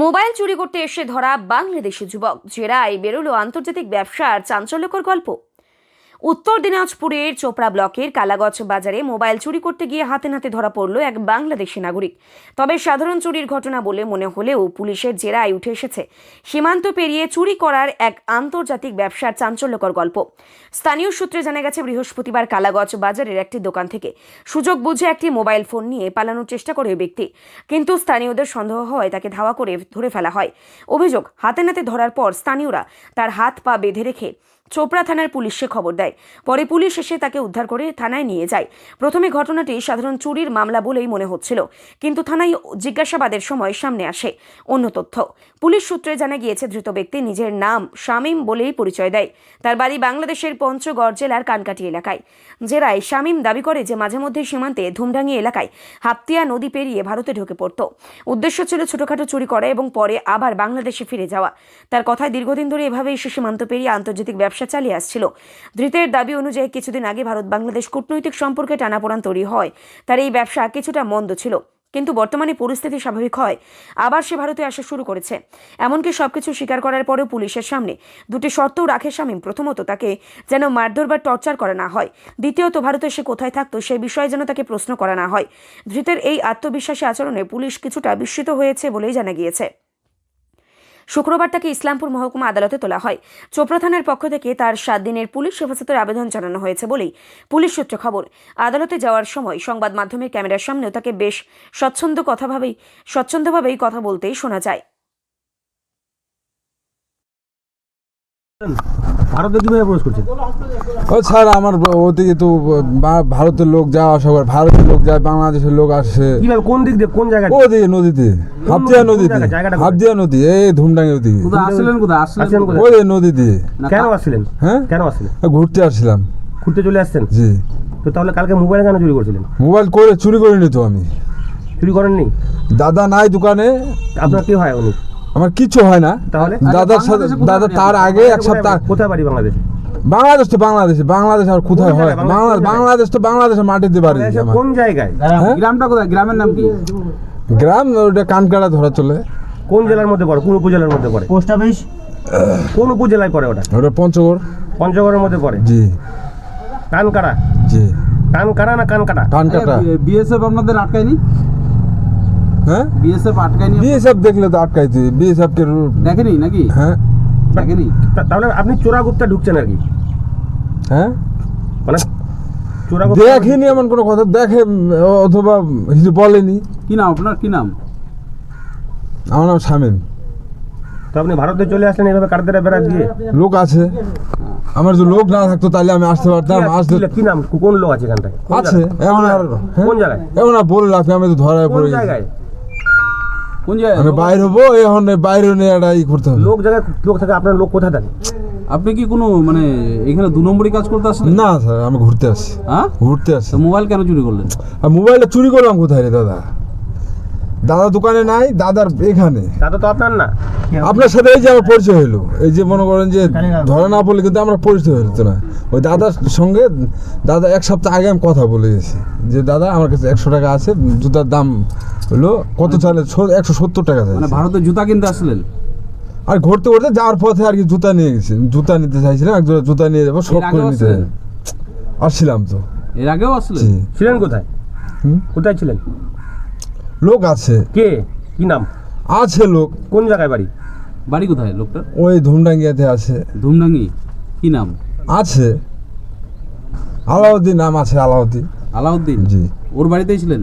Mobile চুরি করতে এসে ধরা বাংলাদেশি যুবক, জেরায় বেরোলো আন্তর্জাতিক ব্যবসার চাঞ্চল্যকর গল্প। উত্তর দিনাজপুরের চোপড়া ব্লকের কালাগঞ্জ বাজারে মোবাইল চুরি করতে গিয়ে হাতে নাতে ধরা পড়ল এক বাংলাদেশি নাগরিক। তবে সাধারণ চুরির ঘটনা বলে মনে হলেও পুলিশের জেরায় উঠে এসেছে সীমান্ত পেরিয়ে চুরি করার এক আন্তর্জাতিক ব্যবসার চাঞ্চল্যকর গল্প। স্থানীয় সূত্রে জানা গেছে, বৃহস্পতিবার কালাগঞ্জ বাজারের একটি দোকান থেকে সুযোগ বুঝে একটি মোবাইল ফোন নিয়ে পালানোর চেষ্টা করে ওই ব্যক্তি, কিন্তু স্থানীয়দের সন্দেহ হওয়ায় তাকে ধাওয়া করে ধরে ফেলা হয়। অভিযোগ, হাতে নাতে ধরার পর স্থানীয়রা তার হাত পা বেঁধে রেখে চোপড়া থানার পুলিশকে খবর দেয়। পরে পুলিশ এসে তাকে উদ্ধার করে থানায় নিয়ে যায়। প্রথমে ঘটনাটি সাধারণ চুরির মামলা বলেই মনে হচ্ছিল, কিন্তু থানায় জিজ্ঞাসাবাদের সময় সামনে আসে অন্য তথ্য। পুলিশ সূত্রে জানা গিয়েছে, ধৃত ব্যক্তি নিজের নাম শামীম বলেই পরিচয় দেয়। তার বাড়ি বাংলাদেশের পঞ্চগড় জেলার কানকাটি এলাকায়। জেরায় শামীম দাবি করে যে মাঝে মধ্যে সীমান্তে ধুমডাঙ্গি এলাকায় হাতিয়া নদী পেরিয়ে ভারতে ঢুকে পড়ত। উদ্দেশ্য ছিল ছোটখাটো চুরি করা এবং পরে আবার বাংলাদেশে ফিরে যাওয়া। তার কথায় দীর্ঘদিন ধরে এভাবেই সে সীমান্ত পেরিয়ে আন্তর্জাতিক ব্যবসা চালিয়ে আসছিল। ধৃতের দাবি অনুযায়ী কিছুদিন আগে ভারত বাংলাদেশ কূটনৈতিক সম্পর্কে টানাপোড়েন তৈরি হয়। তার এই ব্যবসা কিছুটা মন্দ ছিল, কিন্তু বর্তমানে পরিস্থিতি স্বাভাবিক হয় আবার সে ভারতে আসা শুরু করেছে। এমনকি সবকিছু স্বীকার করার পরেও পুলিশের সামনে দুটি শর্তও রাখে শামীম। প্রথমত, তাকে যেন মারধর বা টর্চার করা না হয়। দ্বিতীয়ত, ভারতে সে কোথায় থাকতো সেই বিষয়ে যেন তাকে প্রশ্ন করা না হয়। ধৃতের এই আত্মবিশ্বাসী আচরণে পুলিশ কিছুটা বিস্মিত হয়েছে বলেই জানা গিয়েছে। শুক্রবার তাকে ইসলামপুর মহকুমা আদালতে তোলা হয়। চোপড়া থানার পক্ষ থেকে তার 7 দিনের পুলিশ হেফাজতের আবেদন জানানো হয়েছে বলেই পুলিশ সূত্রে খবর। আদালতে যাওয়ার সময় সংবাদ মাধ্যমের ক্যামেরার সামনেও তাকে বেশ স্বচ্ছন্দভাবেই কথা বলতেই শোনা যায়। ভারতে কিভাবে প্রবেশ করছেন? ও স্যার, আমার ওদিকে তো ভারতের লোক যাওয়া আসা করে, ভারতের লোক যায়, বাংলাদেশের লোক আসে। কিভাবে, কোন দিক দিয়ে, কোন জায়গা? ওদিকে নদীতে, হাতিয়া নদীতে, হাতিয়া নদী, এই ধুমডাঙ্গি ওদিকে। আসলেন কোথায়? ওই নদী দিয়ে। কেন আসছিলেন? হ্যাঁ, কেন আসছিলেন? ঘুরতে আসছিলাম। ঘুরতে চলে আসছেন? জি। তো তাহলে কালকে মোবাইল কেন চুরি করছিলেন? মোবাইল করে চুরি করিনি তো আমি। চুরি করেননি? দাদা নাই দোকানে। আপনার কি হয় উনি? আমার কিছু হয় না। তাহলে দাদার সাথে, দাদা তার আগে এক সপ্তাহ। কোথায় বাড়ি? বাংলাদেশে? বাংলাদেশ তো বাংলাদেশে, বাংলাদেশ আর কোথায় হয়? বাংলাদেশ তো বাংলাদেশের মাটিতে বাড়ি। কোন জায়গায়? গ্রামটা কোথায়? গ্রামের নাম কি? গ্রাম ওটা কানকাটা ধরা চলে। কোন জেলার মধ্যে পড়ে? কোন উপজেলার মধ্যে পড়ে? পোস্ট অফিস কোন উপজেলায় পড়ে ওটা? ওটা পঞ্চগড়। পঞ্চগড়ের মধ্যে পড়ে? জি। কানকাটা? জি। কানকাটা না কানকাটা? কানকাটা। বিএসএফ আপনাদের আটকায়নি? হ্যাঁ, বিএসএফ আটকায়নি? বিএসএফ দেখলে তো আটকাইতে। বিএসএফ কে দেখেনি নাকি? হ্যাঁ, দেখেনি। তাহলে আপনি চোরাগুপ্তা ঢুকছেন আর কি? হ্যাঁ, মানে চোরাগুপ্তা দেখিনি এমন কোনো কথা। দেখে অথবা কিছু বলেনি। কি নাম আপনার? কি নাম? আমার নাম শামীম। তো আপনি ভারতে চলে আসলেন এইভাবে কারদারা বেড়া দিয়ে? লোক আছে। আমার যদি লোক না থাকতো তাহলে আমি আসতে পারতাম। আসতে কি নাম, কোন লোক আছে এখানটায়? আছে এমন আর। কোন জায়গায়? এমন আর বলে রাখি, আমি তো ধরায় কোন পড়ে গেছি। জায়গায়? কোন জায়গায়? আমি বাইরে হবো, এখন বাইরে নিয়ে একটা ই করতে হবে। লোক জায়গায় লোক থাকে, আপনার লোক কোথায় থাকে? আপনি কি কোনো মানে এখানে 2 নম্বরই কাজ করতে আসলেন? না স্যার, আমি ঘুরতে আসছি। হ্যাঁ, ঘুরতে আসছি। তো মোবাইল কেন চুরি করলেন? আর মোবাইলটা চুরি করলাম কোথায় রে দাদা? দাদা দোকানে নাই, দাদার এখানে। দাদা তো আপনার না। আপনার সাথে এই যে আমার পরিচয় হলো, এই যে মনে করেন যে ধরা না পড়লে কিন্তু আমরা পরিচয় হলো তো না। ওই দাদার সঙ্গে দাদা 1 সপ্তাহ আগে আমি কথা বলে গেছি যে দাদা আমার কাছে 100 টাকা আছে, জুতার দাম হলো কত চালে? 170 টাকা চাই। মানে ভারতে জুতা কিনতে আসলেন? আর ঘুরতে ঘুরতে যাওয়ার পথে আর কি জুতা নিয়ে গেছি। জুতা নিতে চাইছিলাম, এক জোড়া জুতা নিয়ে যাবো, শখ করে নিতে আসছিলাম তো। এর আগেও আসলেন? জি। ছিলেন কোথায়? কোথায় ছিলেন? লোক আছে। কে? কি নাম? আছে লোক। কোন জায়গায় বাড়ি? বাড়ি কোথায় লোকটার? ওই ধুমডাঙ্গিয়াতে আছে। ধুমডাঙ্গি? কি নাম? আছে আলাউদ্দিন নাম আছে। আলাউদ্দিন। আলাউদ্দিন? জি। ওর বাড়িতেই ছিলেন?